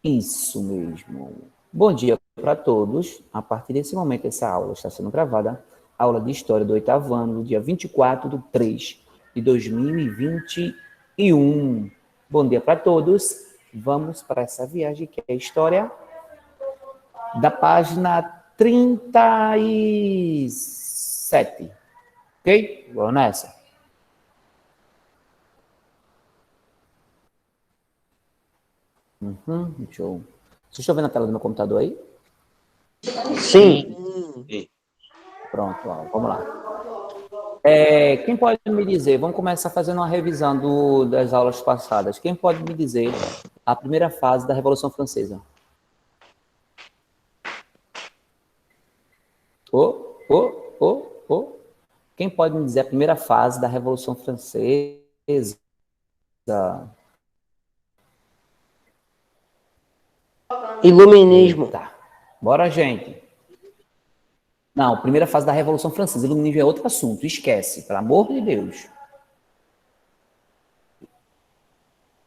Isso mesmo. Bom dia para todos. A partir desse momento, essa aula está sendo gravada. Aula de História do 8º ano, do dia 24/3/2021. Bom dia para todos. Vamos para essa viagem que é a História da página 37. Ok? Vamos nessa. Deixa eu... Vocês estão vendo a tela do meu computador aí? Sim. Pronto, ó, vamos lá. Quem pode me dizer, vamos começar fazendo uma revisão das aulas passadas. Quem pode me dizer a primeira fase da Revolução Francesa? Quem pode me dizer a primeira fase da Revolução Francesa? Iluminismo. Eita. Bora, gente. Não, primeira fase da Revolução Francesa. Iluminismo é outro assunto. Esquece, pelo amor de Deus.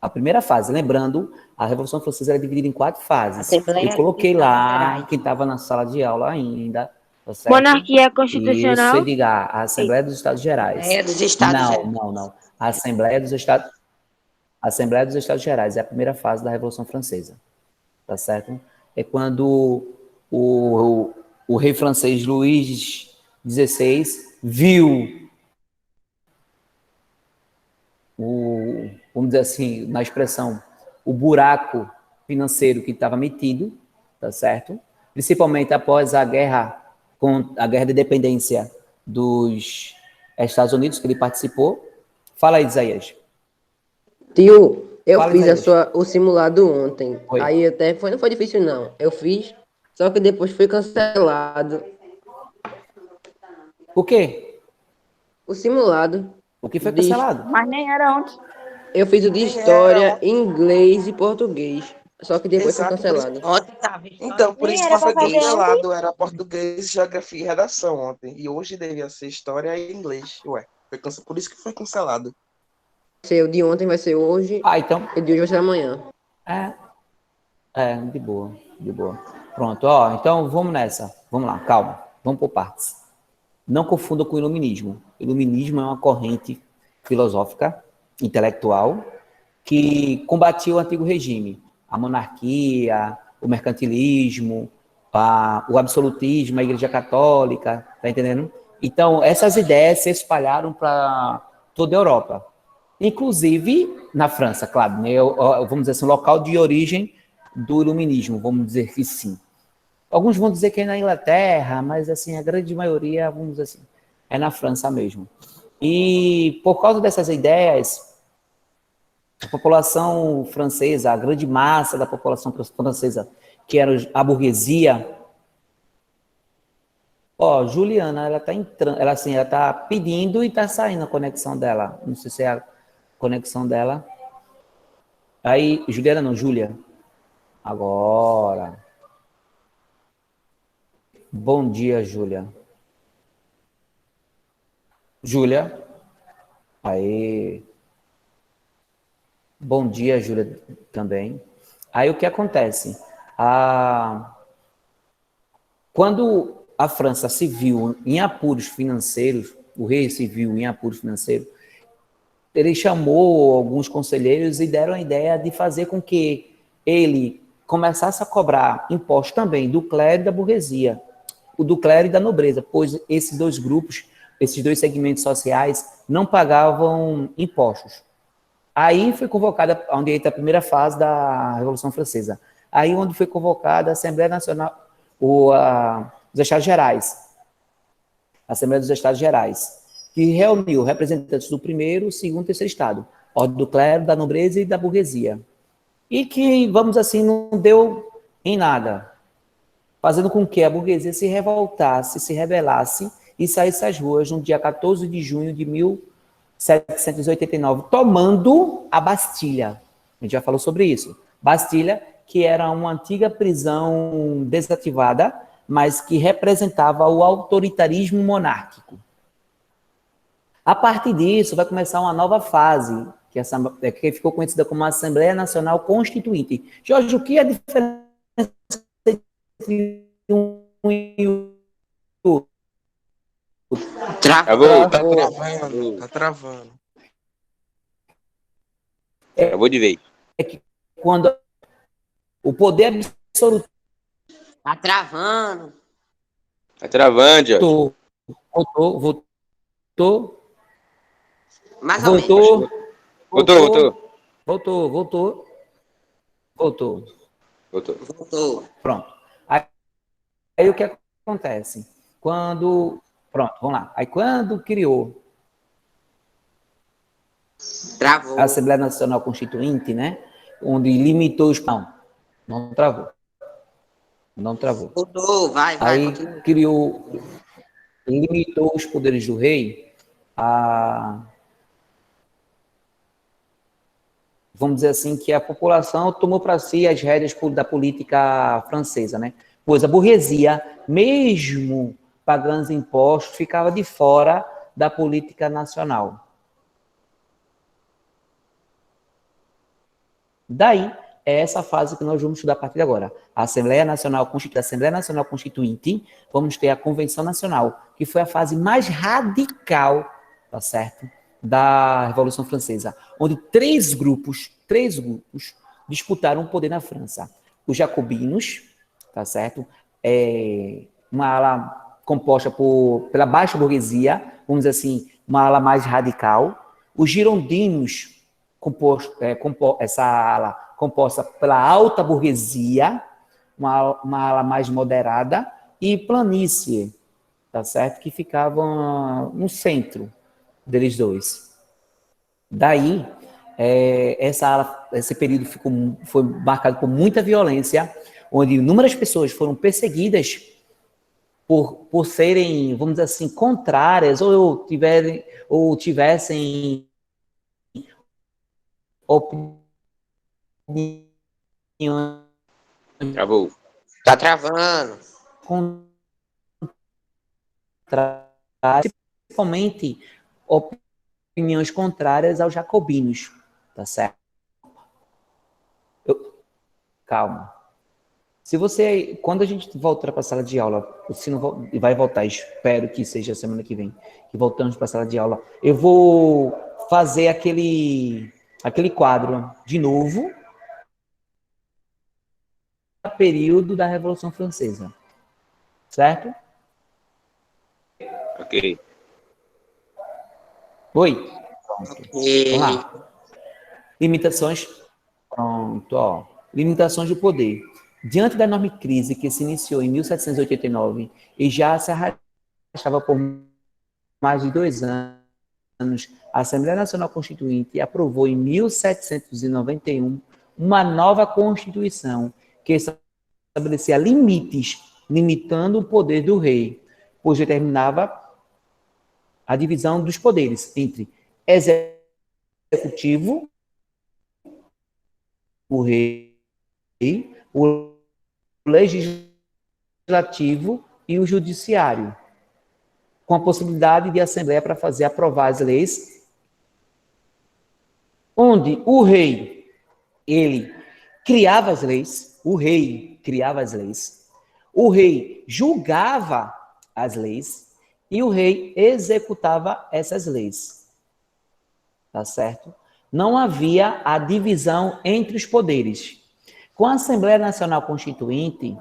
A primeira fase, lembrando, a Revolução Francesa era dividida em 4 fases. Eu coloquei lá, quem estava na sala de aula ainda. Tá certo? Monarquia constitucional. Isso, diga, a Assembleia dos Estados Gerais. Não. A Assembleia dos Estados Gerais é a primeira fase da Revolução Francesa. Tá certo? É quando o rei francês Luís XVI viu vamos dizer assim, na expressão, o buraco financeiro que estava metido, tá certo? Principalmente após a guerra de independência dos Estados Unidos, que ele participou. Fala aí, Isaías. Tio, eu fiz o simulado ontem. Oi. Aí até não foi difícil, não. Eu fiz, só que depois foi cancelado. O quê? O simulado. O que foi cancelado? Mas nem era ontem. Eu fiz o de História, Inglês e Português. Só que depois foi cancelado. Então, por isso que foi cancelado. Era Português, Geografia e Redação ontem. E hoje devia ser História e Inglês. Ué, por isso que foi cancelado. O de ontem vai ser hoje. Então. E o de hoje vai ser amanhã. De boa. Pronto, ó. Então vamos nessa. Vamos lá, calma. Vamos por partes. Não confunda com o iluminismo. Iluminismo é uma corrente filosófica, intelectual, que combatia o antigo regime. A monarquia, o mercantilismo, o absolutismo, a Igreja Católica, tá entendendo? Então, essas ideias se espalharam para toda a Europa. Inclusive na França, claro, né? Vamos dizer assim, o local de origem do iluminismo, vamos dizer que sim. Alguns vão dizer que é na Inglaterra, mas assim, a grande maioria, vamos dizer assim, é na França mesmo. E por causa dessas ideias, a população francesa, a grande massa da população francesa, que era a burguesia, Juliana, ela tá entrando, ela tá pedindo e tá saindo a conexão dela. Não sei se é a conexão dela. Aí, Juliana não, Júlia. Agora. Bom dia, Júlia. Júlia. Aí. Bom dia, Júlia, também. Aí, o que acontece? Quando a França se viu em apuros financeiros, o rei se viu em apuros financeiros, ele chamou alguns conselheiros e deram a ideia de fazer com que ele começasse a cobrar impostos também do clero e da burguesia, do clero e da nobreza, pois esses dois grupos, esses dois segmentos sociais, não pagavam impostos. Aí foi convocada, onde entra a primeira fase da Revolução Francesa, aí onde foi convocada a Assembleia Nacional, os Estados Gerais, a Assembleia dos Estados Gerais, que reuniu representantes do primeiro, segundo e terceiro estado, ordem do clero, da nobreza e da burguesia. E que, vamos assim, não deu em nada, fazendo com que a burguesia se revoltasse, se rebelasse e saísse às ruas no dia 14 de junho de 1789, tomando a Bastilha. A gente já falou sobre isso. Bastilha, que era uma antiga prisão desativada, mas que representava o autoritarismo monárquico. A partir disso, vai começar uma nova fase, que ficou conhecida como Assembleia Nacional Constituinte. Jorge, o que é a diferença entre um e outro? Travou. Tá travando, tá travando. Travou de vez. É que quando o poder absoluto Tá travando. Tá travando, Jorge. voltou, Mais ou menos. voltou. Voltou. Pronto. Aí o que acontece? Pronto, vamos lá. Aí quando criou Travou. a Assembleia Nacional Constituinte, né? Onde limitou os... Não travou. Voltou, vai, Aí continua. limitou os poderes do rei a... Vamos dizer assim, que a população tomou para si as rédeas da política francesa, né? Pois a burguesia, mesmo pagando impostos, ficava de fora da política nacional. Daí, é essa fase que nós vamos estudar a partir de agora. A Assembleia Nacional Constituinte, vamos ter a Convenção Nacional, que foi a fase mais radical, tá certo? Da Revolução Francesa, onde três grupos disputaram o poder na França. Os jacobinos, tá certo? Uma ala composta pela baixa burguesia, vamos dizer assim, uma ala mais radical. Os girondinos, essa ala composta pela alta burguesia, uma ala mais moderada, e planície, tá certo? Que ficavam no centro deles dois. Daí, esse período foi marcado por muita violência, onde inúmeras pessoas foram perseguidas por serem, vamos dizer assim, contrárias ou tivessem opiniões. Travou. Tá travando. Principalmente opiniões contrárias aos jacobinos, tá certo? Calma. Quando a gente voltar para a sala de aula, se não vai voltar, espero que seja semana que vem, que voltamos para a sala de aula, eu vou fazer aquele quadro de novo, período da Revolução Francesa, certo? Ok. Oi? Vamos lá. Limitações. Pronto, ó. Limitações do poder. Diante da enorme crise que se iniciou em 1789 e já se arrastava por mais de 2 anos, a Assembleia Nacional Constituinte aprovou em 1791 uma nova Constituição que estabelecia limites, limitando o poder do rei, pois determinava a divisão dos poderes entre executivo, o rei, o legislativo e o judiciário, com a possibilidade de assembleia para fazer aprovar as leis, onde o rei, ele criava as leis, o rei julgava as leis e o rei executava essas leis. Tá certo? Não havia a divisão entre os poderes. Com a Assembleia Nacional Constituinte,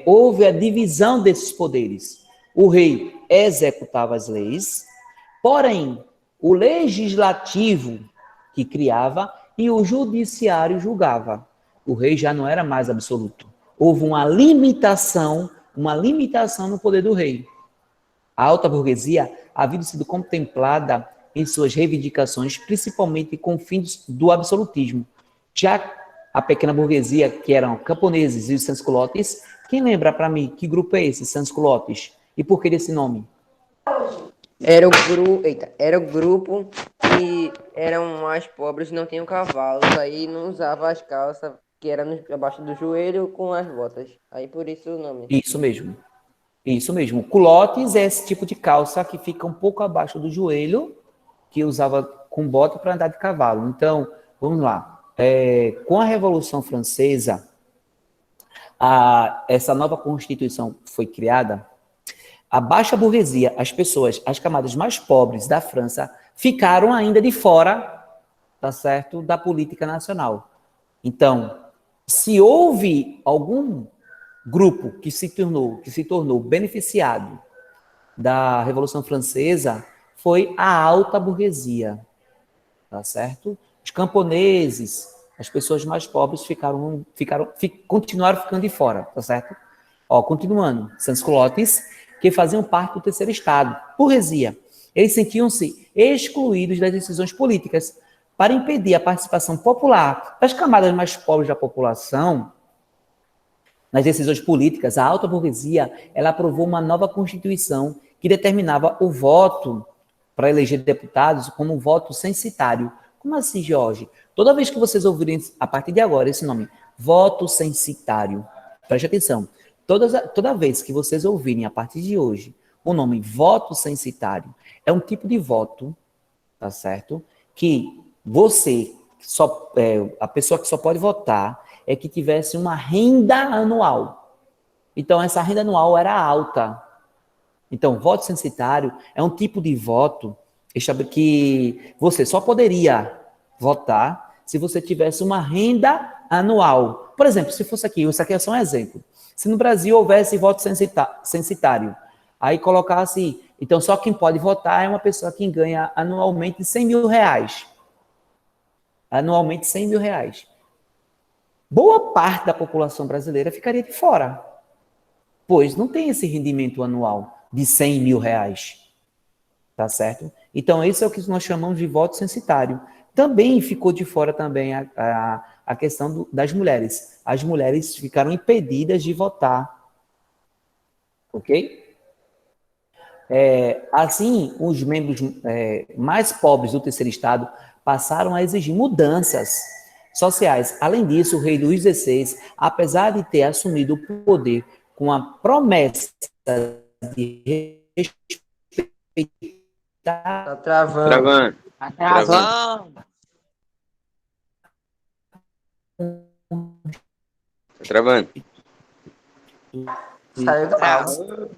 houve a divisão desses poderes. O rei executava as leis, porém, o legislativo que criava e o judiciário julgava. O rei já não era mais absoluto. Houve uma limitação no poder do rei. A alta burguesia havia sido contemplada em suas reivindicações, principalmente com fins do absolutismo. Já a pequena burguesia, que eram camponeses e os sans-culottes, quem lembra para mim que grupo é esse, sans-culottes? E por que desse nome? Era o grupo que eram mais pobres e não tinham cavalos, aí não usava as calças que eram abaixo do joelho com as botas. Aí por isso o nome. Isso mesmo. Culottes é esse tipo de calça que fica um pouco abaixo do joelho, que usava com bota para andar de cavalo. Então, vamos lá. Com a Revolução Francesa, essa nova Constituição foi criada, a baixa burguesia, as pessoas, as camadas mais pobres da França, ficaram ainda de fora, tá certo, da política nacional. Então, se houve algum grupo que se tornou beneficiado da Revolução Francesa, foi a alta burguesia, tá certo? Os camponeses, as pessoas mais pobres continuaram ficando de fora, tá certo? Continuando, sans-culottes, que faziam parte do terceiro estado, burguesia. Eles sentiam-se excluídos das decisões políticas. Para impedir a participação popular das camadas mais pobres da população nas decisões políticas, a alta burguesia, ela aprovou uma nova constituição que determinava o voto para eleger deputados como um voto censitário. Como assim, Jorge? Toda vez que vocês ouvirem, a partir de agora, esse nome, voto censitário, preste atenção, toda vez que vocês ouvirem, a partir de hoje, o nome voto censitário, é um tipo de voto, tá certo? Que a pessoa que só pode votar é que tivesse uma renda anual. Então, essa renda anual era alta. Então, voto censitário é um tipo de voto que você só poderia votar se você tivesse uma renda anual. Por exemplo, se fosse aqui, isso aqui é só um exemplo. Se no Brasil houvesse voto censitário, aí colocasse, então só quem pode votar é uma pessoa que ganha anualmente R$100 mil. Anualmente R$100 mil. Boa parte da população brasileira ficaria de fora, pois não tem esse rendimento anual de R$100 mil, tá certo? Então, esse é o que nós chamamos de voto censitário. Também ficou de fora também a questão das mulheres. As mulheres ficaram impedidas de votar, ok? Assim, os membros mais pobres do terceiro estado passaram a exigir mudanças sociais. Além disso, o rei Luís XVI, apesar de ter assumido o poder com a promessa de Tá travando. Travando. Tá Travando. travando. Tá travando. Saiu da aula.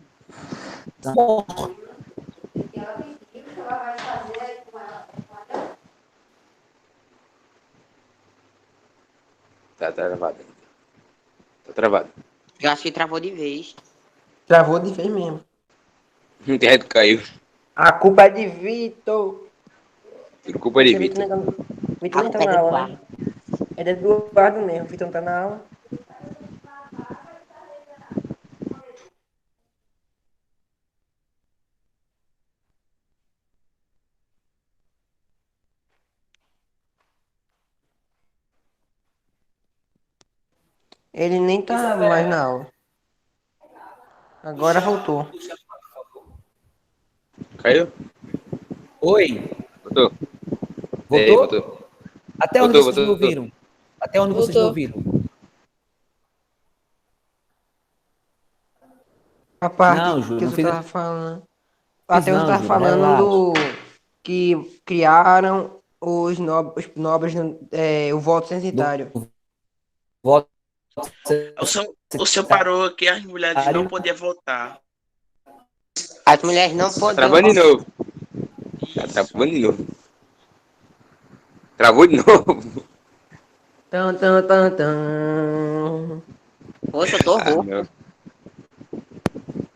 Tá travado. Tá travado. Eu acho que travou de vez. Travou de vez mesmo. O teto caiu. A culpa é de Vitor. Tudo culpa de Vitor. Vitor nem tá na aula, né? É de Eduardo mesmo. Vitor não tá na aula. Ele nem tá mais na aula. Agora voltou. Caiu? Oi, Voltou? voltou? Voltou. Até onde vocês me ouviram? Até onde vocês me Voltou. ouviram? A parte Não, Ju, que não você fiz. tava falando. Fiz Até você não, tava Júlio, falando relaxa. do que criaram os nobres, o voto censitário. Do voto O senhor parou que as mulheres não podiam votar. As mulheres não Tá podiam travando de novo. Tá travando de novo. Travou de novo. Tan, tan, tan, tan. Poxa, eu tô rouco. Não.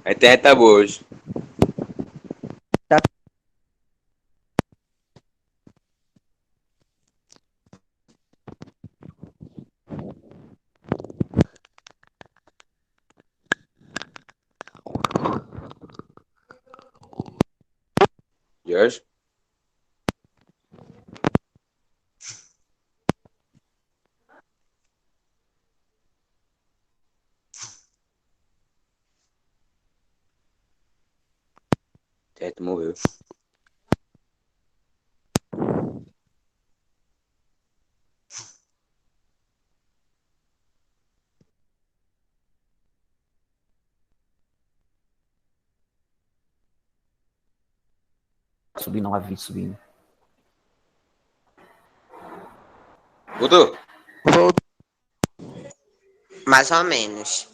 A internet tá boa hoje. Jorge? Teto morreu. Subindo, não havia subindo. Voltou? Mais ou menos.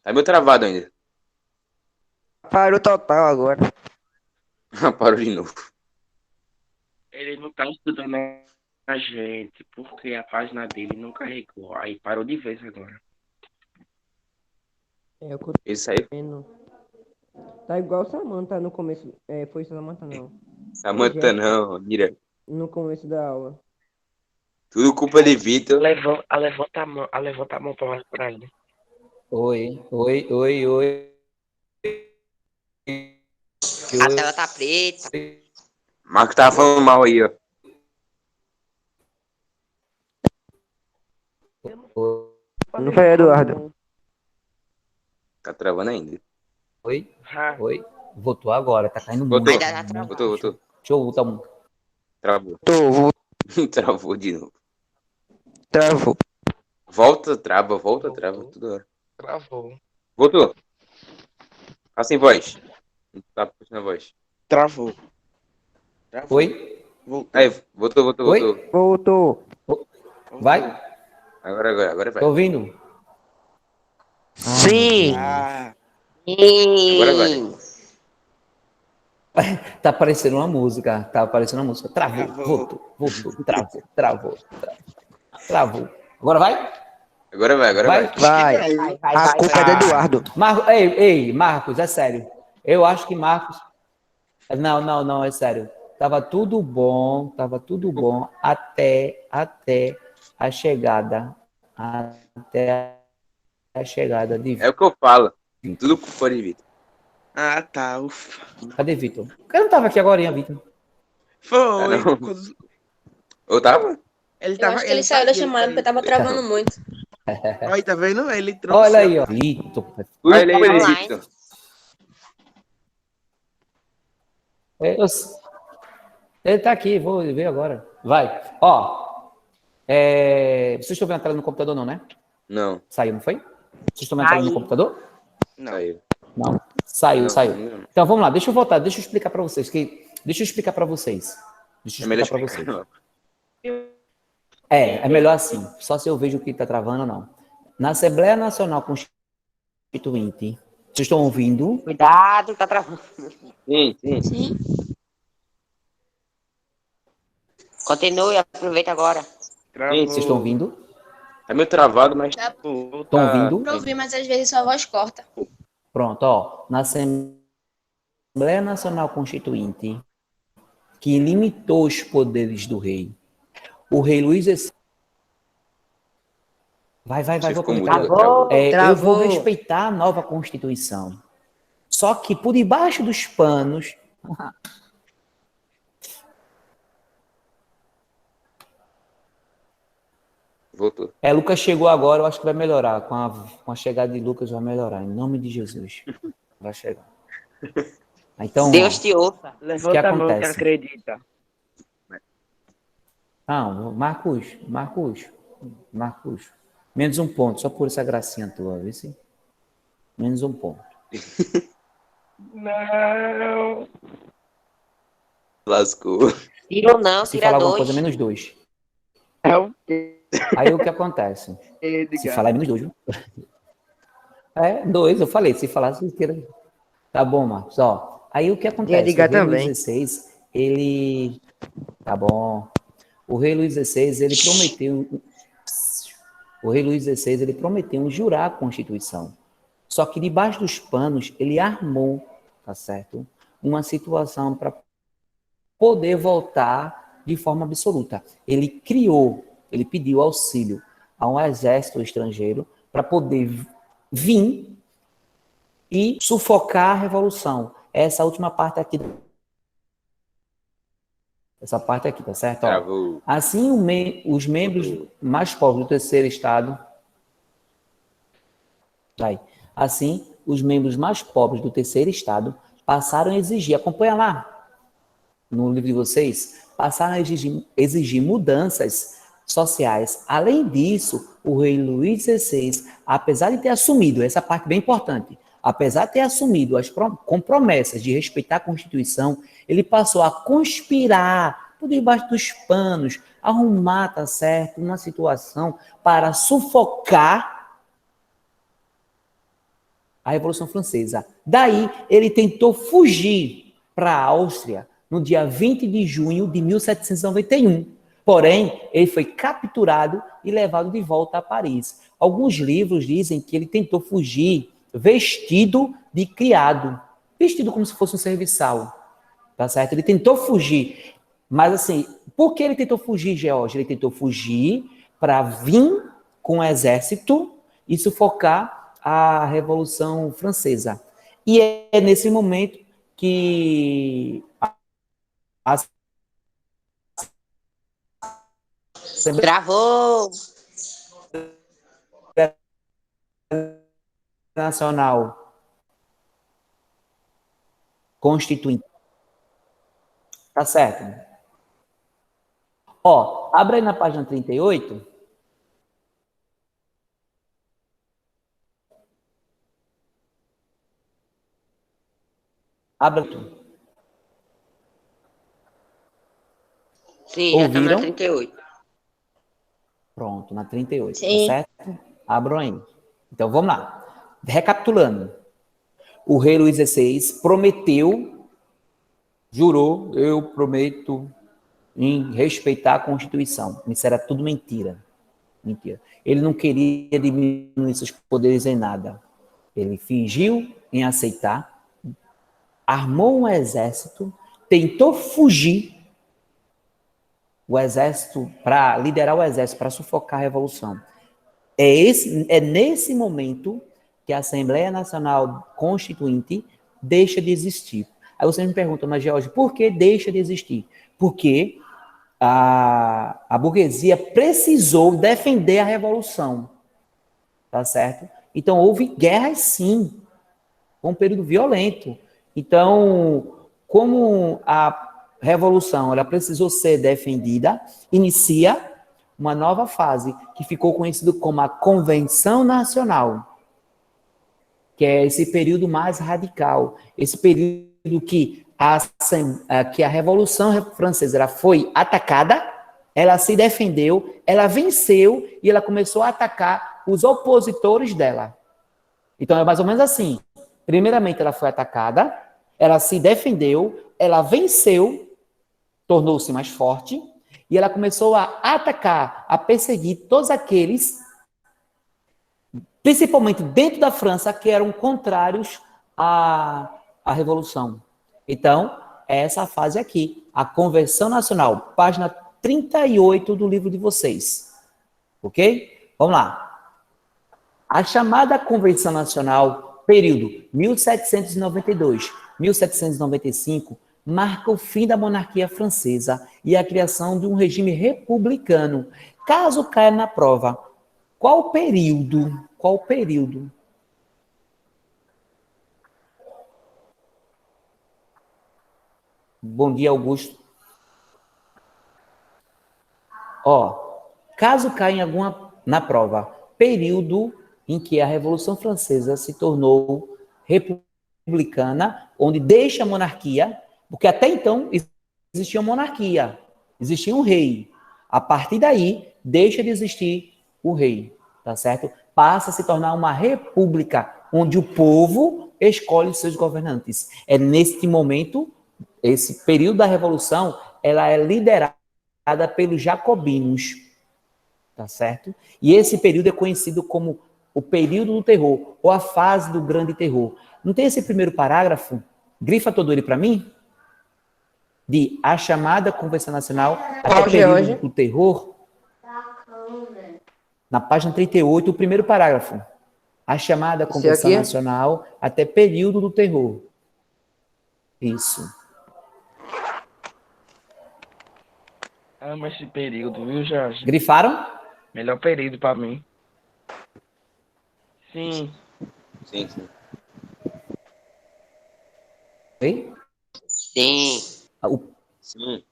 Tá meio travado ainda. Parou total agora. Parou de novo. Ele não tá estudando a gente, porque a página dele não carregou. Aí parou de vez agora. É, eu tô Isso aí. vendo. Tá igual Samantha no começo. Foi Samantha não. Samanta não, mira. No começo da aula. Tudo culpa de Vitor. Levanta a mão pra ele. Oi, oi, oi, oi. A tela tá preta. Marco tava falando mal aí, ó. Não foi, Eduardo? Tá travando ainda. Oi, oi. Voltou agora, tá caindo muito. Voltou. Ainda tá travando. Voltou. Deixa eu voltar um. Travou. Travou de novo. Travou. Volta, trava, toda hora. Travou. Voltou. Tá sem voz. Não tá puxando a voz. Travou. Oi? Aí, voltou. Oi? Voltou. Vai? Agora vai. Tá ouvindo? Sim. Ah, Agora vai. Tá aparecendo uma música. Travou, Travou. voltou, travou. Agora vai? Agora vai. Vai. A culpa é do Eduardo. Ei, Marcos, é sério. Eu acho que Marcos. Não, é sério. Tava tudo bom até a chegada. Até a chegada de. É o que eu falo. Tudo culpa de Vitor. Ah, tá. Ufa. Cadê Vitor? Eu não tava aqui agora, Vitor. Foi. não. Quando- Eu tava? Ele Eu tava, acho que ele saiu da chamada porque tava travando muito. Aí, tá vendo? Ele trouxe. Olha aí, ó. Vitor. Tudo culpa de online. Vitor. Ele tá aqui, vou ver agora. Vai. Ó. Vocês estão vendo a tela no computador, não, né? Não. Saiu, não foi? Vocês estão vendo a tela no computador? Não. Saiu. Não. Saiu. Não. Então vamos lá, deixa eu voltar, deixa eu explicar para vocês. É melhor explicar. Não. É melhor assim, só se eu vejo que está travando ou não. Na Assembleia Nacional Constituinte, vocês estão ouvindo? Cuidado, tá travando. Sim. Sim. Continue, aproveita agora. Travou. Sim, Vocês estão ouvindo? Tá meio travado, mas Dá Voltou. Estão ouvindo? pra ouvir, mas às vezes sua voz corta. Pronto, ó. Na Assembleia Nacional Constituinte, que limitou os poderes do rei, o rei Luís XVI. Vai, Você vou ficou comentar. mudo, travou. Eu vou Travou. respeitar a nova Constituição. Só que por debaixo dos panos. Voltou. Lucas chegou agora, eu acho que vai melhorar. Com a chegada de Lucas vai melhorar. Em nome de Jesus. Vai chegar. Então, Deus te ouça. Levanta a mão que acontece? acredita. não, Marcos. Menos um ponto, só por essa gracinha tua, viu? Sim? Menos um ponto. Não. Lascou. Tira ou não, Se tira falar alguma dois. coisa, menos 2. É o quê? Aí o que acontece? Se Edgar. falar é menos 2, viu? 2, eu falei. Se falar, você tira. Tá bom, Marcos. Ó, aí o que acontece? Edgar O rei também. Luís XVI, ele... Tá bom. O rei Luís XVI, ele prometeu... O rei Luís XVI, ele prometeu jurar a Constituição. Só que debaixo dos panos, ele armou, tá certo? Uma situação para poder voltar de forma absoluta. Ele pediu auxílio a um exército estrangeiro para poder vir e sufocar a revolução. Essa última parte aqui. Essa parte aqui, tá certo? Ó, Travou. assim, os membros mais pobres do terceiro estado. Assim, os membros mais pobres do terceiro estado passaram a exigir, acompanha lá no livro de vocês, passaram a exigir mudanças sociais. Além disso, o rei Luís XVI, apesar de ter assumido, essa parte bem importante, apesar de ter assumido com promessas de respeitar a Constituição, ele passou a conspirar por debaixo dos panos arrumar, tá certo, uma situação para sufocar a Revolução Francesa. Daí, ele tentou fugir para a Áustria no dia 20 de junho de 1791. Porém, ele foi capturado e levado de volta a Paris. Alguns livros dizem que ele tentou fugir vestido de criado, vestido como se fosse um serviçal, tá certo? Ele tentou fugir, mas assim, por que ele tentou fugir, George? Ele tentou fugir para vir com o exército e sufocar a Revolução Francesa. E é nesse momento que a Travou! Nacional Constituinte. Tá certo? Ó, abre aí na página 38. Abre. Sim, já estamos na Ouviram? 38. Pronto, na 38, tá Sim. certo? Abram aí. Então, vamos lá. Recapitulando. O rei Luís XVI prometeu, jurou, eu prometo em respeitar a Constituição. Isso era tudo mentira. Mentira. Ele não queria diminuir seus poderes em nada. Ele fingiu em aceitar, armou um exército, tentou fugir o exército, para liderar o exército, para sufocar a revolução. É nesse momento que a Assembleia Nacional Constituinte deixa de existir. Aí você me pergunta, mas George, por que deixa de existir? Porque a burguesia precisou defender a revolução, tá certo? Então houve guerras sim, foi um período violento. Então, como a revolução ela precisou ser defendida, inicia uma nova fase que ficou conhecido como a Convenção Nacional, que é esse período mais radical, esse período que a Revolução Francesa ela foi atacada, ela se defendeu, ela venceu e ela começou a atacar os opositores dela. Então é mais ou menos assim. Primeiramente ela foi atacada, ela se defendeu, ela venceu, tornou-se mais forte, e ela começou a atacar, a perseguir todos aqueles, principalmente dentro da França, que eram contrários à Revolução. Então, é essa fase aqui, a Convenção Nacional, página 38 do livro de vocês. Ok? Vamos lá. A chamada Convenção Nacional, período 1792-1795, marca o fim da monarquia francesa e a criação de um regime republicano. Caso caia na prova, qual período? Qual período? Bom dia, Augusto. Ó, caso caia na prova, período em que a Revolução Francesa se tornou republicana, onde deixa a monarquia, porque até então existia uma monarquia, existia um rei. A partir daí, deixa de existir o rei, tá certo? Passa a se tornar uma república, onde o povo escolhe seus governantes. É neste momento, esse período da Revolução, ela é liderada pelos jacobinos, tá certo? E esse período é conhecido como o período do terror, ou a fase do grande terror. Não tem esse primeiro parágrafo? Grifa todo ele para mim? De a chamada Convenção Nacional até o período do terror? Na página 38, o primeiro parágrafo. A chamada Convenção Nacional até período do terror. Isso. Amo esse período, viu, Jorge? Grifaram? Melhor período para mim. Sim. Sim, sim. Oi? Sim. Sim.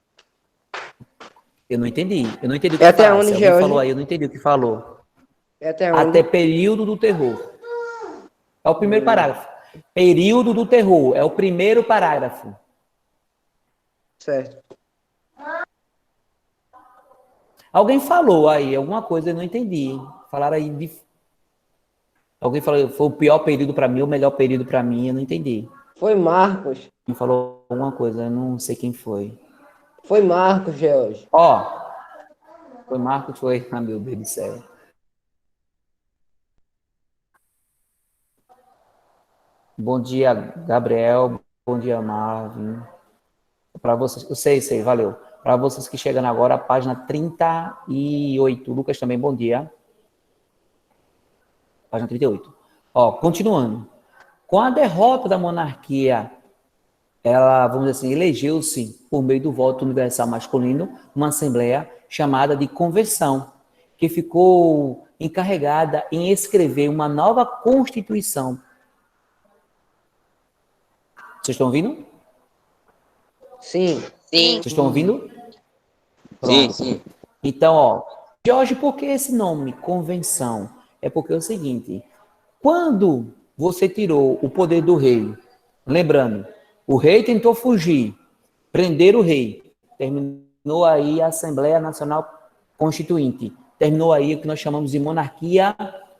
Eu não entendi. Eu não entendi o que até fala. onde, Alguém falou aí, eu não entendi o que falou. Até onde? Até período do terror. É o primeiro parágrafo. Período do terror. É o primeiro parágrafo. Certo. Alguém falou aí alguma coisa, eu não entendi. Falaram aí alguém falou, foi o pior período para mim, o melhor período para mim, eu não entendi. Foi Marcos. Quem falou alguma coisa, eu não sei quem foi. Foi Marcos, George. Ó, foi Marcos, foi. Ah, meu Deus do céu. Bom dia, Gabriel. Bom dia, Marvin. Para vocês, eu sei, valeu. Para vocês que chegam agora, a página 38. Lucas também, bom dia. Página 38. Ó, continuando. Com a derrota da monarquia, ela, vamos dizer assim, elegeu-se, por meio do voto universal masculino, uma assembleia chamada de convenção, que ficou encarregada em escrever uma nova constituição. Vocês estão ouvindo? Sim. Sim. Vocês estão ouvindo? Sim, Pronto. sim. Então, ó, Jorge, por que esse nome, convenção? É porque é o seguinte, quando você tirou o poder do rei, lembrando, o rei tentou fugir, prender o rei, terminou aí a Assembleia Nacional Constituinte, terminou aí o que nós chamamos de monarquia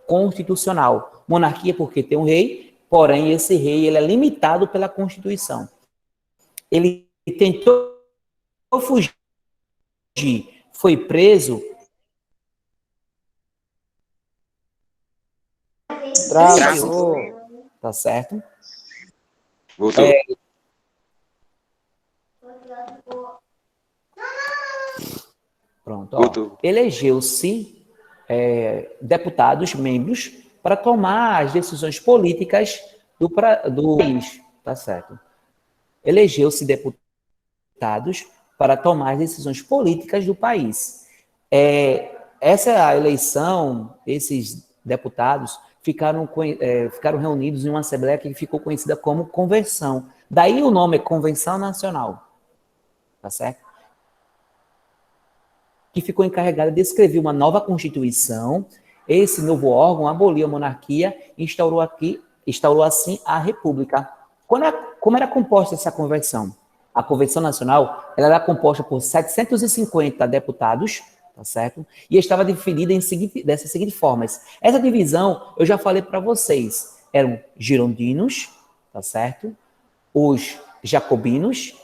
constitucional. Monarquia porque tem um rei, porém esse rei ele é limitado pela Constituição. Ele tentou fugir, foi preso. Travou. Tá certo? Voltou. Pronto, ó. Voltou. Elegeu-se deputados, membros, para tomar as decisões políticas do país, tá certo? Elegeu-se deputados para tomar as decisões políticas do país. Essa eleição, esses deputados ficaram reunidos em uma assembleia que ficou conhecida como convenção. Daí o nome é Convenção Nacional, tá certo? Que ficou encarregada de escrever uma nova Constituição. Esse novo órgão aboliu a monarquia e instaurou assim a República. Como era composta essa convenção? A Convenção Nacional ela era composta por 750 deputados, tá certo? E estava dividida dessas seguintes formas. Essa divisão, eu já falei para vocês, eram girondinos, tá certo? Os jacobinos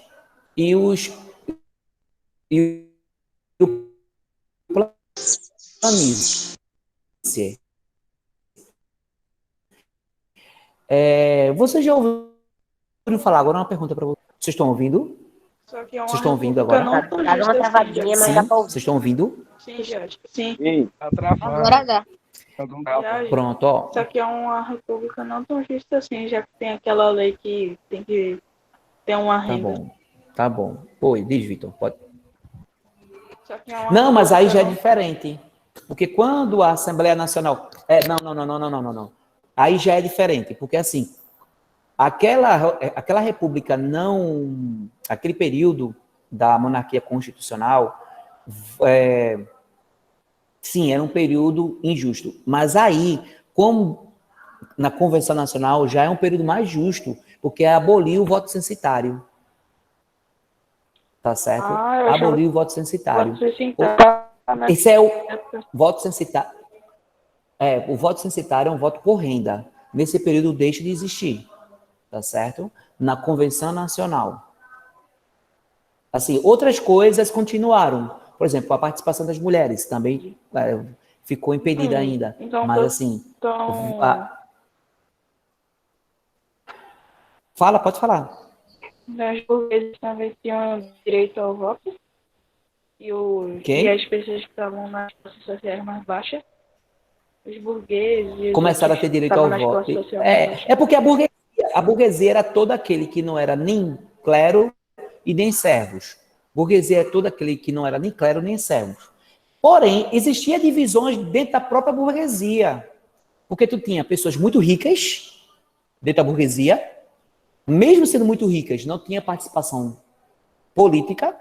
e os planície. Vocês já ouviram falar? Agora uma pergunta para vocês. Vocês estão ouvindo? Vocês estão ouvindo agora? Dá uma travadinha, mas dá pra ouvir. Vocês estão ouvindo? Sim, Jorge. Sim. Sim. Tá travando. Agora dá. Jorge, Pronto, ó. isso aqui é uma república não tão justa assim, já que tem aquela lei que tem que ter uma Tá renda. bom. Tá bom. Oi, diz, Vitor. Pode. Só que é uma Não, mas aí já é república diferente. Porque quando a Assembleia Nacional. Não. Aí já é diferente. Porque assim, aquela república não. Aquele período da monarquia constitucional. Sim, era um período injusto. Mas aí, como na Convenção Nacional, já é um período mais justo, porque aboliu o voto censitário. Tá certo? eu já- Aboliu o voto censitário. Pode se sentar na Esse é o época. voto censitário. O voto censitário é um voto por renda. Nesse período deixa de existir. Tá certo? Na Convenção Nacional. Assim, outras coisas continuaram. Por exemplo, a participação das mulheres também ficou impedida ainda. Então, Mas assim, então, pode falar. os burgueses também tinham direito ao voto Quem? e as pessoas que estavam nas classes sociais mais baixas, os burgueses e os Começaram a outros ter direito que ao estavam nas voto. classes sociais mais baixas. É porque a burguesia era todo aquele que não era nem clero e nem servos. Burguesia é todo aquele que não era nem clero nem servos. Porém, existia divisões dentro da própria burguesia. Porque tu tinha pessoas muito ricas dentro da burguesia, mesmo sendo muito ricas, não tinha participação política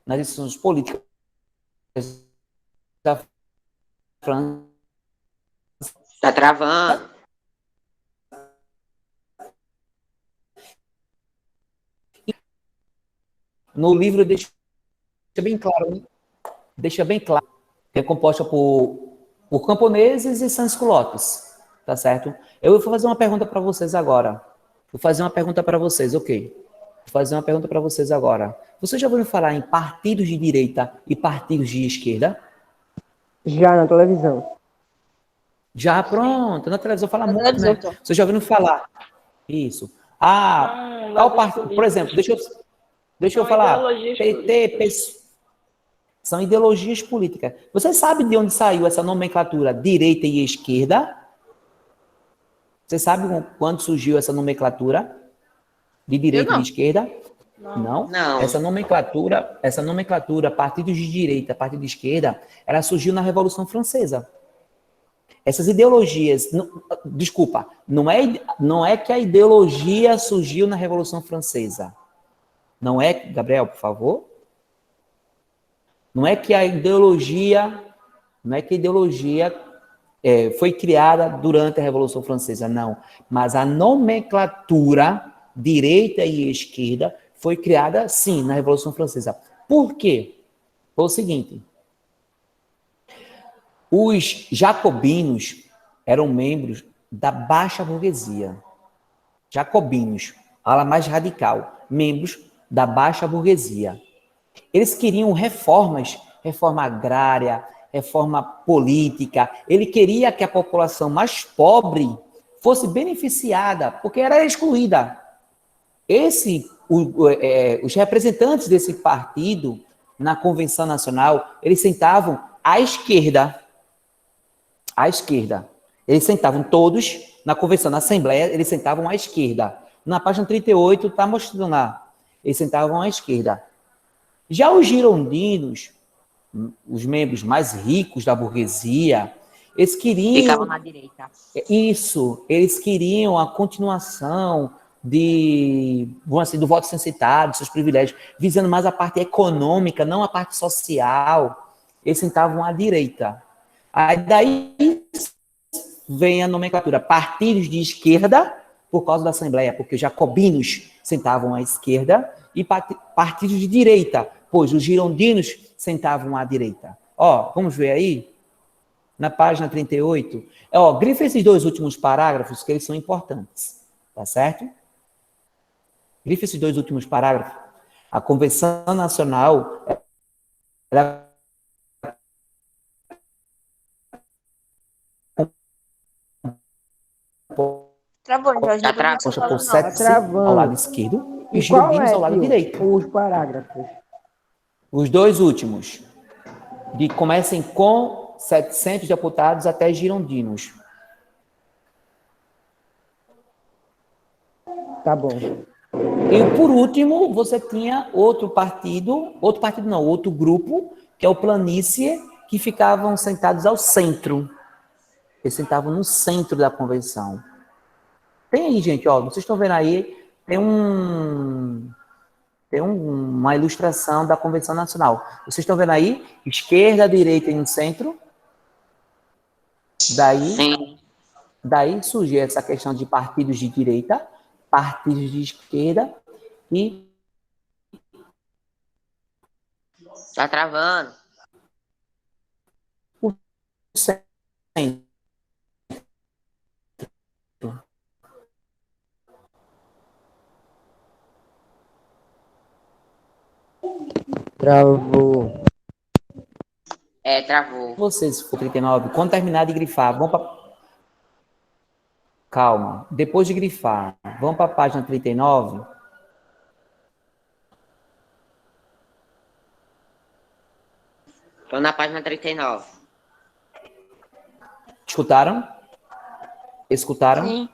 nas decisões políticas da França. Tá travando. No livro deixa bem claro, né? deixa bem claro que é composta por camponeses e sans-culottes, tá certo? Eu vou fazer uma pergunta para vocês agora. Vou fazer uma pergunta para vocês, ok? Vou fazer uma pergunta para vocês agora. Vocês já ouviram falar em partidos de direita e partidos de esquerda? Já na televisão. Já, pronto. Na televisão fala Na muito, televisão, né? então. Vocês já ouviram falar? Isso. Ah, Não, qual partido? Por exemplo, deixa eu São falar. ideologias PT, PS, são ideologias políticas. Você sabe de onde saiu essa nomenclatura direita e esquerda? Você sabe quando surgiu essa nomenclatura de direita e de esquerda? Não. Não. Essa nomenclatura, partidos de direita, partido de esquerda, ela surgiu na Revolução Francesa. Essas ideologias, desculpa, não é que a ideologia surgiu na Revolução Francesa. Não é, Gabriel, por favor? Não é que a ideologia foi criada durante a Revolução Francesa, não. Mas a nomenclatura direita e esquerda foi criada, sim, na Revolução Francesa. Por quê? Foi o seguinte: os jacobinos eram membros da baixa burguesia. Jacobinos, ala mais radical, membros da baixa burguesia. Eles queriam reformas, reforma agrária, reforma política. Ele queria que a população mais pobre fosse beneficiada, porque era excluída. Os representantes desse partido, na Convenção Nacional, eles sentavam à esquerda. À esquerda. Eles sentavam todos na convenção, na Assembleia, eles sentavam à esquerda. Na página 38 está mostrando lá. Eles sentavam à esquerda. Já os girondinos, os membros mais ricos da burguesia, eles queriam... Ficavam na direita. Isso, eles queriam a continuação do voto censitário, dos seus privilégios, visando mais a parte econômica, não a parte social. Eles sentavam à direita. Aí daí vem a nomenclatura partidos de esquerda, por causa da Assembleia, porque os jacobinos sentavam à esquerda, e partidos de direita, pois os girondinos sentavam à direita. Ó, vamos ver aí? Na página 38. Ó, grifa esses dois últimos parágrafos, que eles são importantes. Tá certo? Grifa esses dois últimos parágrafos. A Convenção Nacional... Travou, Jorge. Tá Depois você Consta fala, por não. 7 ao lado esquerdo e E qual girondinos ao lado tio, direito. os parágrafos? Os dois últimos. Comecem com 700 deputados até girondinos. Tá bom. E, por último, você tinha outro grupo, que é o Planície, que ficavam sentados ao centro. Eles sentavam no centro da convenção. Tem aí, gente, ó, vocês estão vendo aí, tem uma ilustração da Convenção Nacional. Vocês estão vendo aí? Esquerda, direita e no centro. Daí surgiu essa questão de partidos de direita, partidos de esquerda e... Tá travando. o centro. Travou. Travou. Vocês, 39, quando terminar de grifar, vão para... Calma. Depois de grifar, vão para a página 39. Tô na página 39. Escutaram? Escutaram? Sim.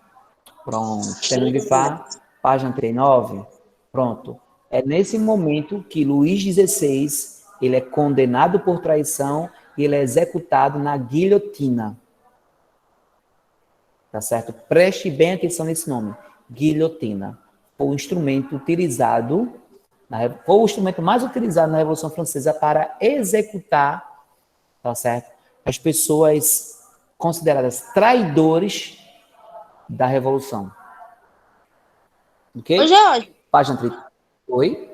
Pronto. Terminando de grifar, página 39. Pronto. É nesse momento que Luís XVI, ele é condenado por traição e ele é executado na guilhotina. Tá certo? Preste bem atenção nesse nome. Guilhotina. Foi o instrumento utilizado, foi o instrumento mais utilizado na Revolução Francesa para executar, tá certo? As pessoas consideradas traidores da Revolução. Ok? Ô, Jorge, Página 30. Oi?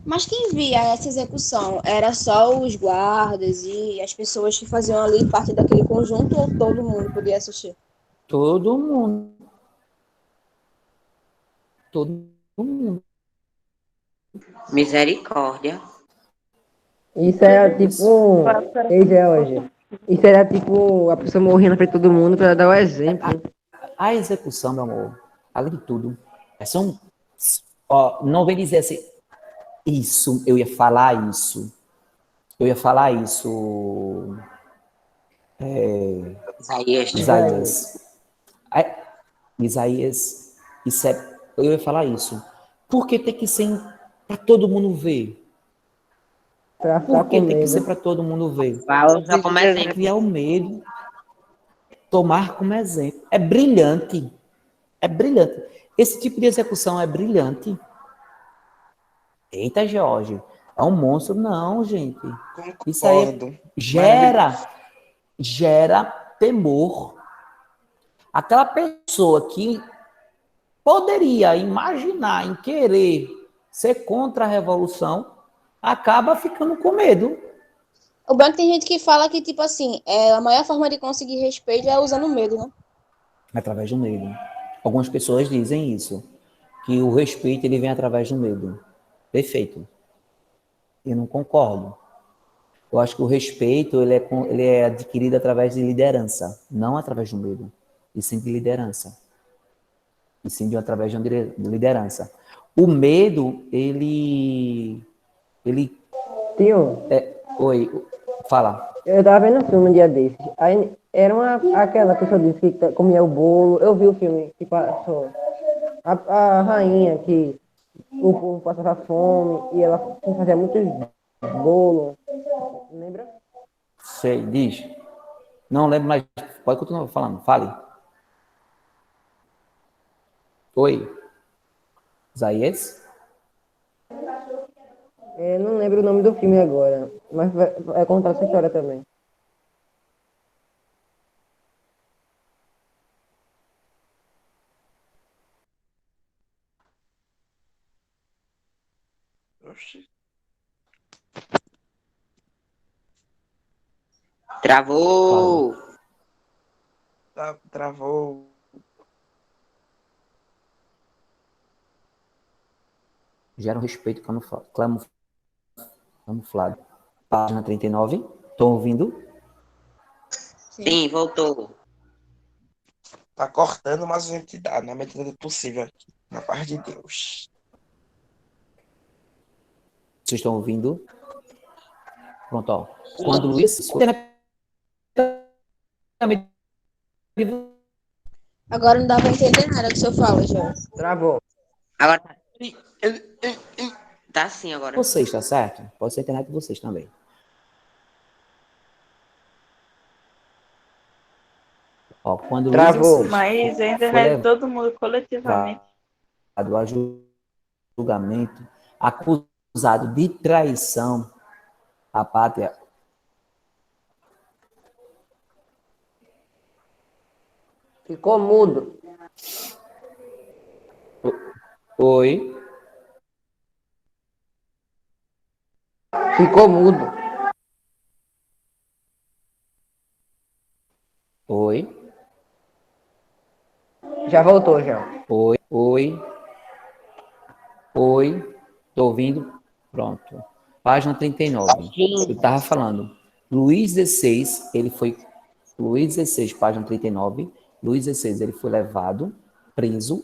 Mas quem via essa execução? Era só os guardas e as pessoas que faziam ali parte daquele conjunto ou todo mundo podia assistir? Todo mundo, todo mundo. Misericórdia. Isso era tipo. Para Ei, Georgia. Isso era tipo a pessoa morrendo pra todo mundo pra dar o exemplo. A execução, meu amor, além de tudo, são, ó, não vem dizer assim, isso, eu ia falar isso. Eu ia falar isso, Isaías. Isaías. Isaías. É, Isaías, isso é, eu ia falar isso. Por que tem que ser para todo mundo ver? Pra ficar Por com que tem que ser medo. para todo mundo ver? Vai usar como exemplo. Criar o medo, tomar como exemplo. É brilhante. É brilhante. Esse tipo de execução é brilhante. Eita, Jorge, é um monstro? Não, gente. Isso aí Concordo. Maravilhoso. gera temor. Aquela pessoa que poderia imaginar em querer ser contra a revolução acaba ficando com medo. O banco tem gente que fala que, tipo assim, a maior forma de conseguir respeito é usando medo, né? Através do medo. Algumas pessoas dizem isso, que o respeito ele vem através do medo. Perfeito. Eu não concordo. Eu acho que o respeito ele é adquirido através de liderança, não através do medo, e sim de liderança. E sim através de uma liderança. O medo, ele Tio, oi, fala. eu tava vendo um filme um dia desses. Aí era aquela pessoa disse que comia o bolo. Eu vi o filme que passou. A rainha que o povo passava fome e ela fazia muitos bolos. Lembra? Sei, diz. Não lembro mais. Pode continuar falando. Fale. Oi, Isaías? Não lembro o nome do filme agora, mas vai contar essa história também. Oxi, Fale. Travou. travou. Gera um respeito camuflado. Página 39. Estão ouvindo? Sim, voltou. Tá cortando, mas a gente dá, na medida do possível aqui. Na paz de Deus. Vocês estão ouvindo? Pronto, ó. Quando o Luiz. Agora não dá pra entender nada que o senhor fala, João. Travou. Agora tá. Tá assim agora. Vocês, tá certo? Pode ser a internet de vocês também. Ó, quando Luiz Travou. XVI Mas a foi internet de todo mundo coletivamente. levado a julgamento, acusado de traição à pátria, Ficou mudo. oi, Ficou mudo. oi, Já voltou já. oi, tô ouvindo? Pronto. Página 39. Eu Sim. estava falando. Luís XVI, ele foi. Luís XVI, página 39. Luís XVI, ele foi levado, preso,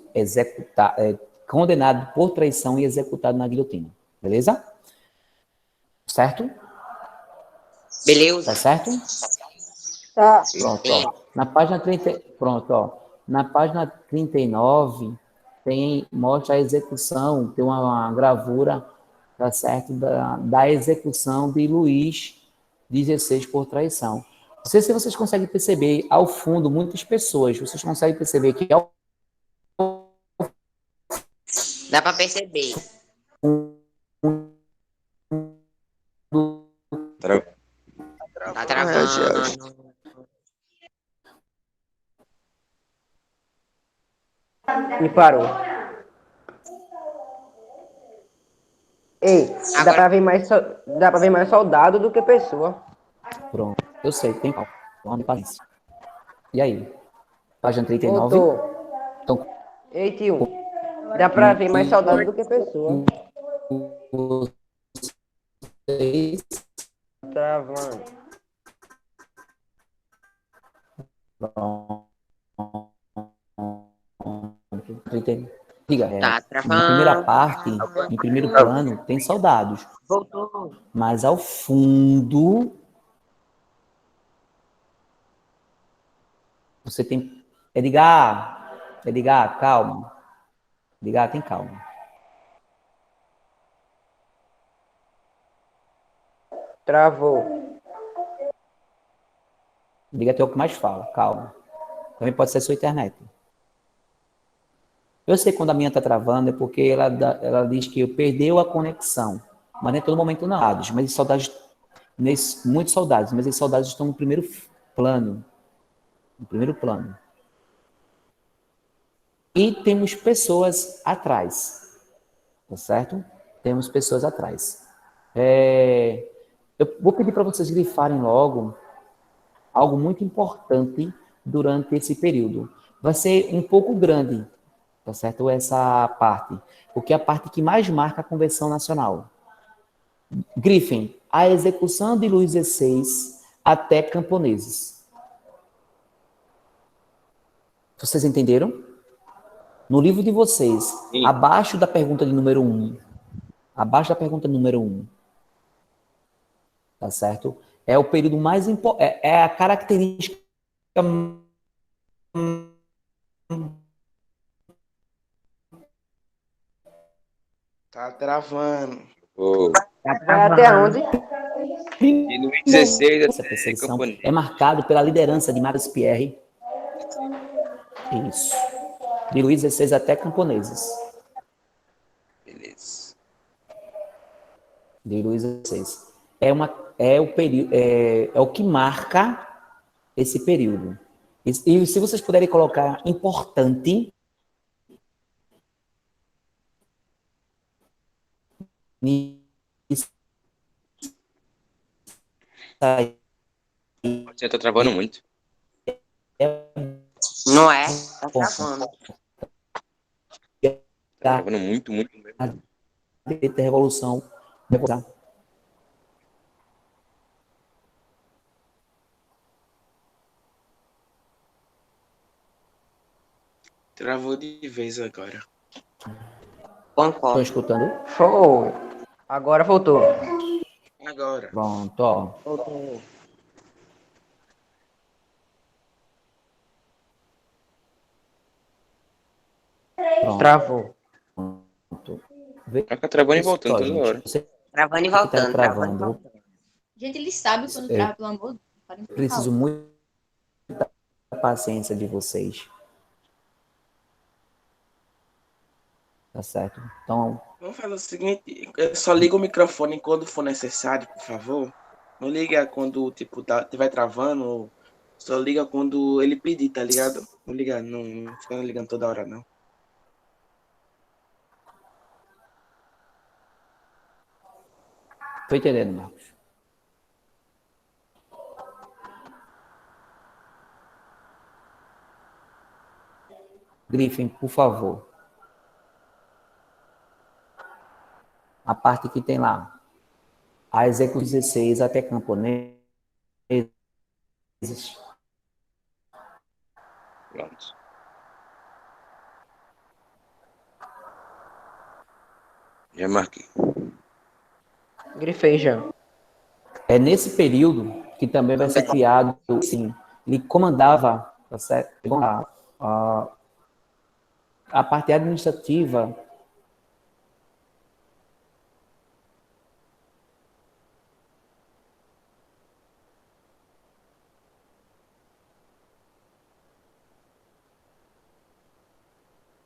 condenado por traição e executado na guilhotina. Beleza? Certo? Beleza. Tá certo? Tá. Pronto, ó. Na página 30, pronto, ó. Na página 39 mostra a execução, tem uma gravura, tá certo, da execução de Luís XVI por traição. Não sei se vocês conseguem perceber ao fundo, muitas pessoas, vocês conseguem perceber que ao Dá pra perceber. Tra- Tá George. travando. E parou. Ei, dá pra ver mais soldado do que pessoa. Pronto. Eu sei, tem calma. Vamos de paciência. E aí? Página 39. Voltou. Então, Ei, tio. Dá pra ver mais soldado do que pessoa. vocês... Travando. Diga, Tá na primeira travando. parte, em primeiro plano, tem soldados. Voltou. Mas ao fundo, você tem... Edgar, calma. Edgar, tem calma. Travou. Edgar tem o que mais fala, calma. Também pode ser sua internet. Eu sei quando a minha está travando, é porque ela diz que perdeu a conexão. Mas não é todo momento não. Mas soldados, muitos soldados, mas esses soldados estão no primeiro plano. No primeiro plano. E temos pessoas atrás. Tá certo? Temos pessoas atrás. Eu vou pedir para vocês grifarem logo algo muito importante durante esse período. Vai ser um pouco grande, tá certo? Essa parte, porque é a parte que mais marca a Convenção Nacional. Grifem, a execução de Luís XVI até Camponeses. Vocês entenderam? No livro de vocês, Sim. abaixo da pergunta de número 1, tá certo? É o período mais importante, é a característica Tá travando. Oh. Vai até onde? E no 16 essa até perseguição Camponês. é marcado pela liderança de Maris Pierre. Isso. De Luís XVI até Camponeses. Beleza. De Luís XVI. É o período, é o que marca esse período. E se vocês puderem colocar importante nisso aí, Você tá travando muito. Não é? Tá travando. Tá travando muito, muito mesmo. a revolução. Travou de vez agora. Estão Concordo. escutando? Foi. Agora voltou. Agora. Pronto, ó. Voltou. Pronto. Travou. Fica travando e Isso, voltando ó, toda gente. hora. Você Travando e que tá voltando. Travando e travando. voltando. Gente, eles sabem quando trava, pelo amor de Deus. Parem por Preciso favor. muito da paciência de vocês. Tá certo? Então, Vamos fazer o seguinte, só liga o microfone quando for necessário, por favor. Não liga quando, tipo, estiver travando. Só liga quando ele pedir, tá ligado? Não liga, não fica ligando toda hora, não. tô entendendo, Marcos. Griffin, por favor. A parte que tem lá. A execução 16 até Camponeses. Pronto. Já marquei. Grifei já. É nesse período que também vai ser criado, sim, ele comandava, tá certo? A parte administrativa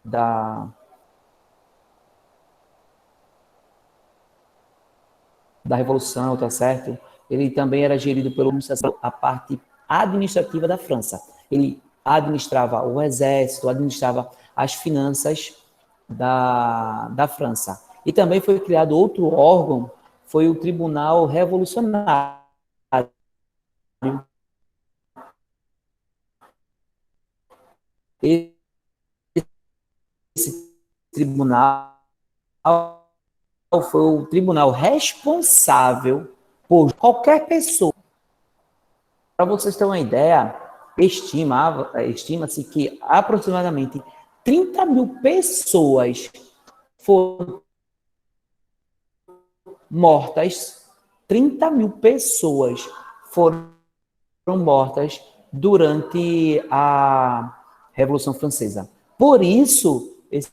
da Revolução, tá certo? Ele também era gerido pelo a parte administrativa da França. Ele administrava o exército, administrava as finanças da França. E também foi criado outro órgão, foi o Tribunal Revolucionário. Esse tribunal foi o tribunal responsável por qualquer pessoa. Para vocês terem uma ideia, estima-se que aproximadamente 30 mil pessoas foram mortas, 30 mil pessoas foram mortas durante a Revolução Francesa. Por isso, esse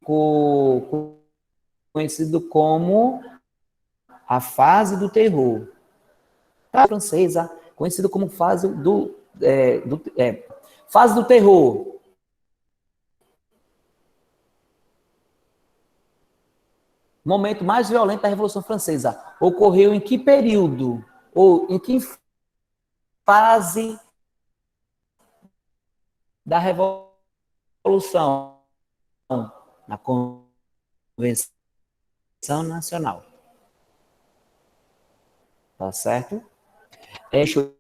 ficou conhecido como a fase do terror. A francesa, conhecido como fase do terror. Momento mais violento da Revolução Francesa. Ocorreu em que período? Ou em que fase da Revolução? Na Convenção Nacional. Tá certo? Deixou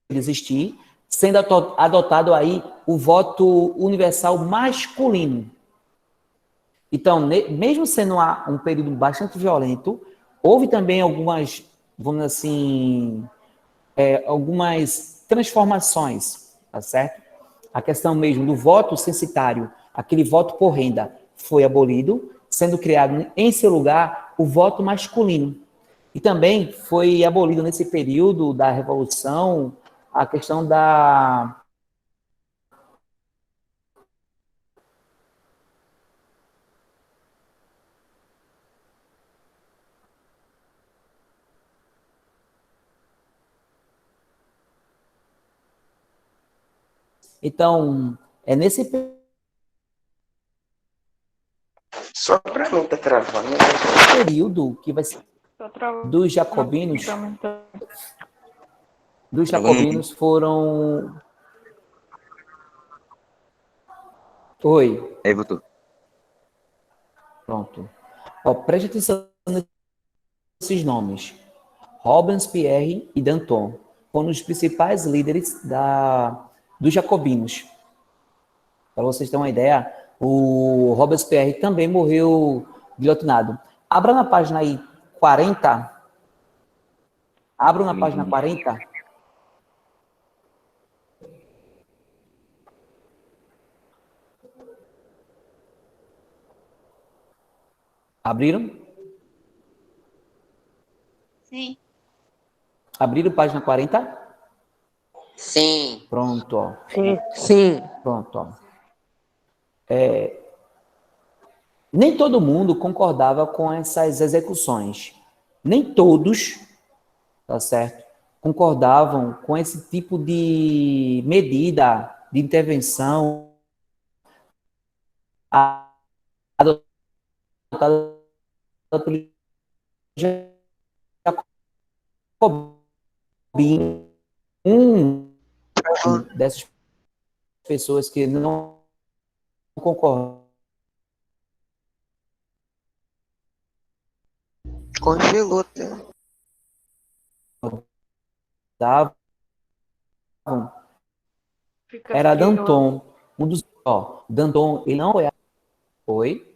de existir, sendo adotado aí o voto universal masculino. Então, mesmo sendo um período bastante violento, houve também algumas, vamos dizer assim, algumas transformações, tá certo? A questão mesmo do voto censitário, aquele voto por renda, foi abolido, sendo criado em seu lugar o voto masculino. E também foi abolido nesse período da Revolução a questão da Então, é nesse Só pra não estar travando. período que vai ser Tô travando dos jacobinos. também, tá? Dos jacobinos foram. Oi, Aí voltou. pronto. Ó, preste atenção nesses nomes. Robespierre e Danton foram os principais líderes dos jacobinos. Para vocês terem uma ideia, o Robespierre também morreu guilhotinado. Abra na página aí 40. Abra na página 40. Abriram? Sim. Abriram página 40? Sim. Pronto, ó. Sim. Pronto, ó. Nem todo mundo concordava com essas execuções. Nem todos, tá certo, concordavam com esse tipo de medida de intervenção adotada pelo Jacobin. Um dessas pessoas que não concordam Congelou até. Fica era frio. Danton, um dos. Ó, Danton, ele não apoiava. Oi?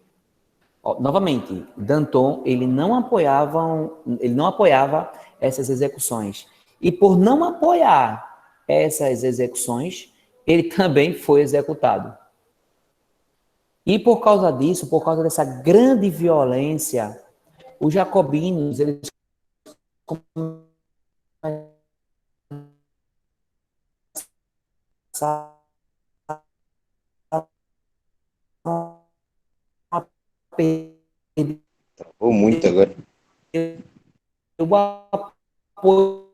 Ó, novamente, Danton, ele não apoiava essas execuções. E por não apoiar essas execuções, ele também foi executado. E por causa disso, por causa dessa grande violência, os jacobinos, eles começaram a perder Ou muito agora. o apoio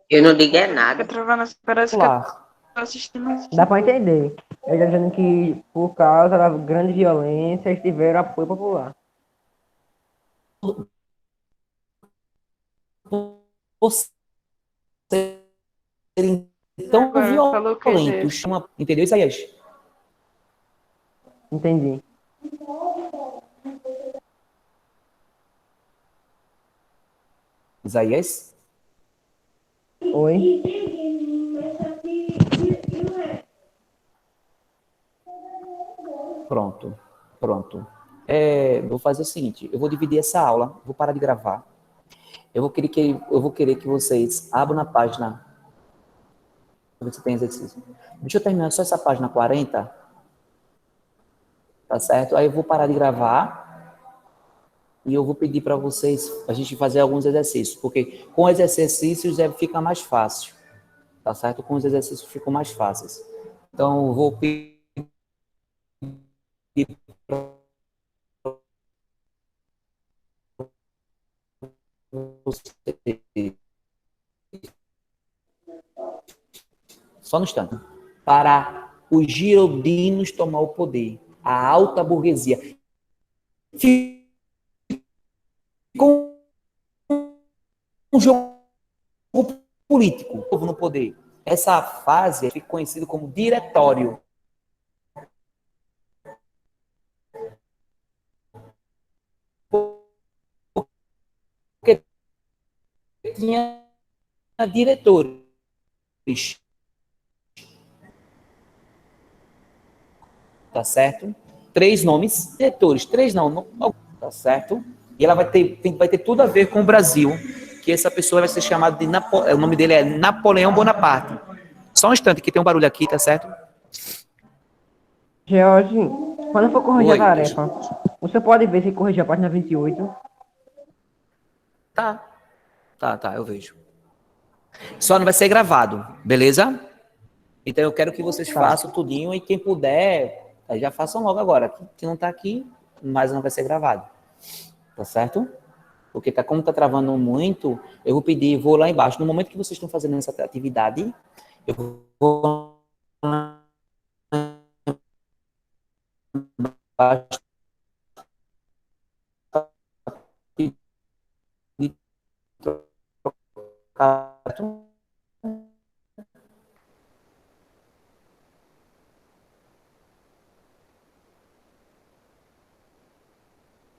Eu não digo é Fica nada. travando, parece que eu popular. tô assistindo. Dá pra entender. Ele tá dizendo que por causa da grande violência eles tiveram apoio popular. Por serem tão Agora, falou o que, violentos, entendeu, Isaías? Entendi. Isaías? Oi. Pronto, pronto. Vou fazer o seguinte, eu vou dividir essa aula, vou parar de gravar. Eu vou querer que vocês abram na página. Ver se tem exercício. Deixa eu terminar só essa página 40, tá certo? Aí eu vou parar de gravar e eu vou pedir para vocês a gente fazer alguns exercícios, porque com exercícios fica mais fácil, tá certo? Com os exercícios ficam mais fáceis. Então eu vou pedir para vocês, só no instante, para os girondinos tomar o poder, a alta burguesia. Ficou um jogo político no poder. Essa fase fica conhecida como diretório. Porque tinha diretores. Tá certo? 3 nomes, diretores, 3 não, tá certo? E ela vai ter tudo a ver com o Brasil, que essa pessoa vai ser chamada de o nome dele é Napoleão Bonaparte. Só um instante que tem um barulho aqui, tá certo? George, quando for corrigir Oi, a tarefa, você pode ver se corrigiu a página 28. Tá, eu vejo. Só não vai ser gravado, beleza? Então eu quero que vocês façam tudinho e quem puder, já façam logo agora. Quem não tá aqui, mas não vai ser gravado. Tá certo? Porque como tá travando muito, eu vou pedir, vou lá embaixo. No momento que vocês estão fazendo essa atividade, eu vou lá embaixo e trocar.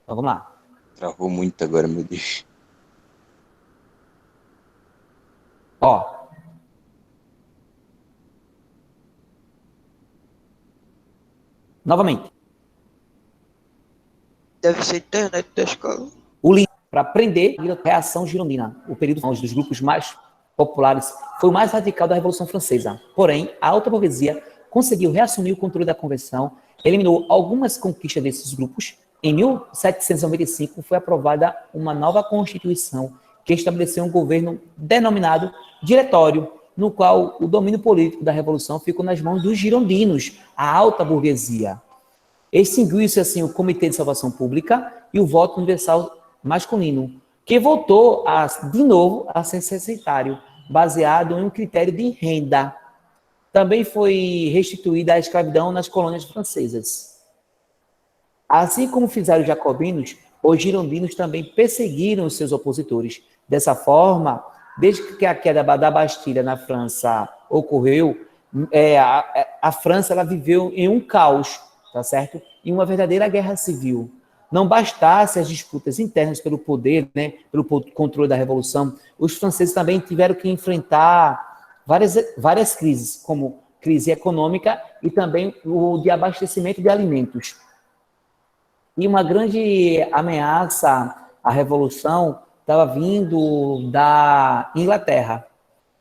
Então vamos lá. Travou muito agora, meu Deus. Ó. Novamente. Deve ser internet da escola. O link para aprender a reação girondina, o período dos grupos mais populares, foi o mais radical da Revolução Francesa. Porém, a alta burguesia conseguiu reassumir o controle da convenção, eliminou algumas conquistas desses grupos. Em 1795 foi aprovada uma nova Constituição que estabeleceu um governo denominado Diretório, no qual o domínio político da Revolução ficou nas mãos dos girondinos, a alta burguesia. Extinguiu-se assim o Comitê de Salvação Pública e o voto universal masculino, que voltou de novo a ser censitário, baseado em um critério de renda. Também foi restituída a escravidão nas colônias francesas. Assim como fizeram os jacobinos, os girondinos também perseguiram os seus opositores. Dessa forma, desde que a queda da Bastilha na França ocorreu, a França ela viveu em um caos, tá certo? Em uma verdadeira guerra civil. Não bastasse as disputas internas pelo poder, né, pelo controle da revolução, os franceses também tiveram que enfrentar várias crises, como crise econômica e também o de abastecimento de alimentos. E uma grande ameaça à revolução estava vindo da Inglaterra.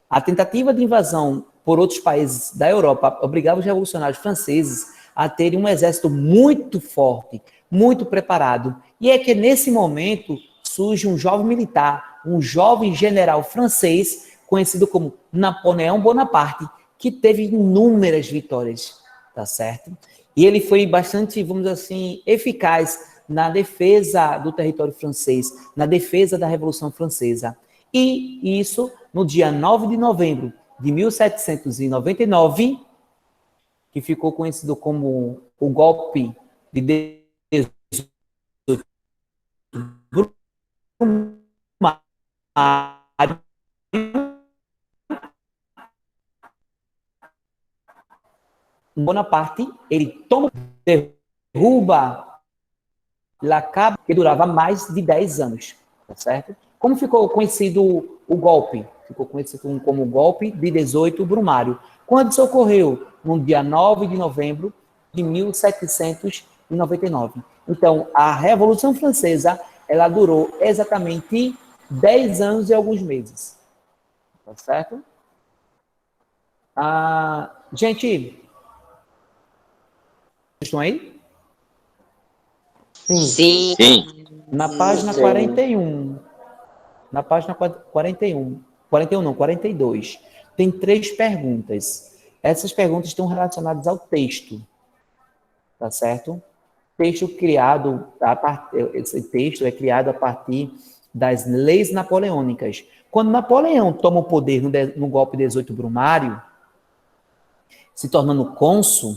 A tentativa de invasão por outros países da Europa obrigava os revolucionários franceses a terem um exército muito forte, muito preparado. E é que nesse momento surge um jovem militar, um jovem general francês, conhecido como Napoleão Bonaparte, que teve inúmeras vitórias, tá certo? E ele foi bastante, vamos dizer assim, eficaz na defesa do território francês, na defesa da Revolução Francesa. E isso, no dia 9 de novembro de 1799, que ficou conhecido como o golpe de 18 Brumário, Bonaparte, ele derruba ele acaba que durava mais de 10 anos, tá certo? Como ficou conhecido o golpe? Ficou conhecido como o golpe de 18 Brumário. Quando isso ocorreu? No dia 9 de novembro de 1799. Então, a Revolução Francesa, ela durou exatamente 10 anos e alguns meses. Tá certo? Gente, estão aí? Sim. Sim. Na página 41. Na página 41. 41 não, 42. Tem 3 perguntas. Essas perguntas estão relacionadas ao texto. Tá certo? Texto criado, esse texto é criado a partir das leis napoleônicas. Quando Napoleão toma o poder no golpe 18 Brumário, se tornando cônsul,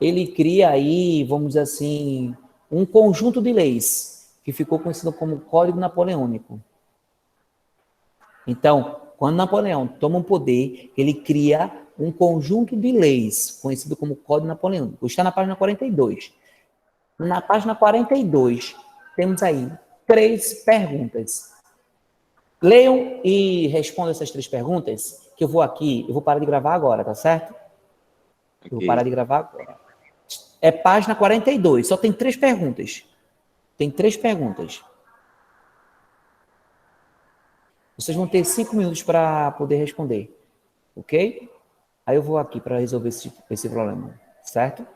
ele cria aí, vamos dizer assim, um conjunto de leis que ficou conhecido como Código Napoleônico. Então, quando Napoleão toma o poder, ele cria um conjunto de leis conhecido como Código Napoleônico. Está na página 42. Na página 42, temos aí 3 perguntas. Leiam e respondam essas 3 perguntas, que eu vou parar de gravar agora, tá certo? Eu vou parar de gravar agora. É página 42, só tem 3 perguntas. Tem 3 perguntas. Vocês vão ter 5 minutos para poder responder, ok? Aí eu vou aqui para resolver esse problema, certo?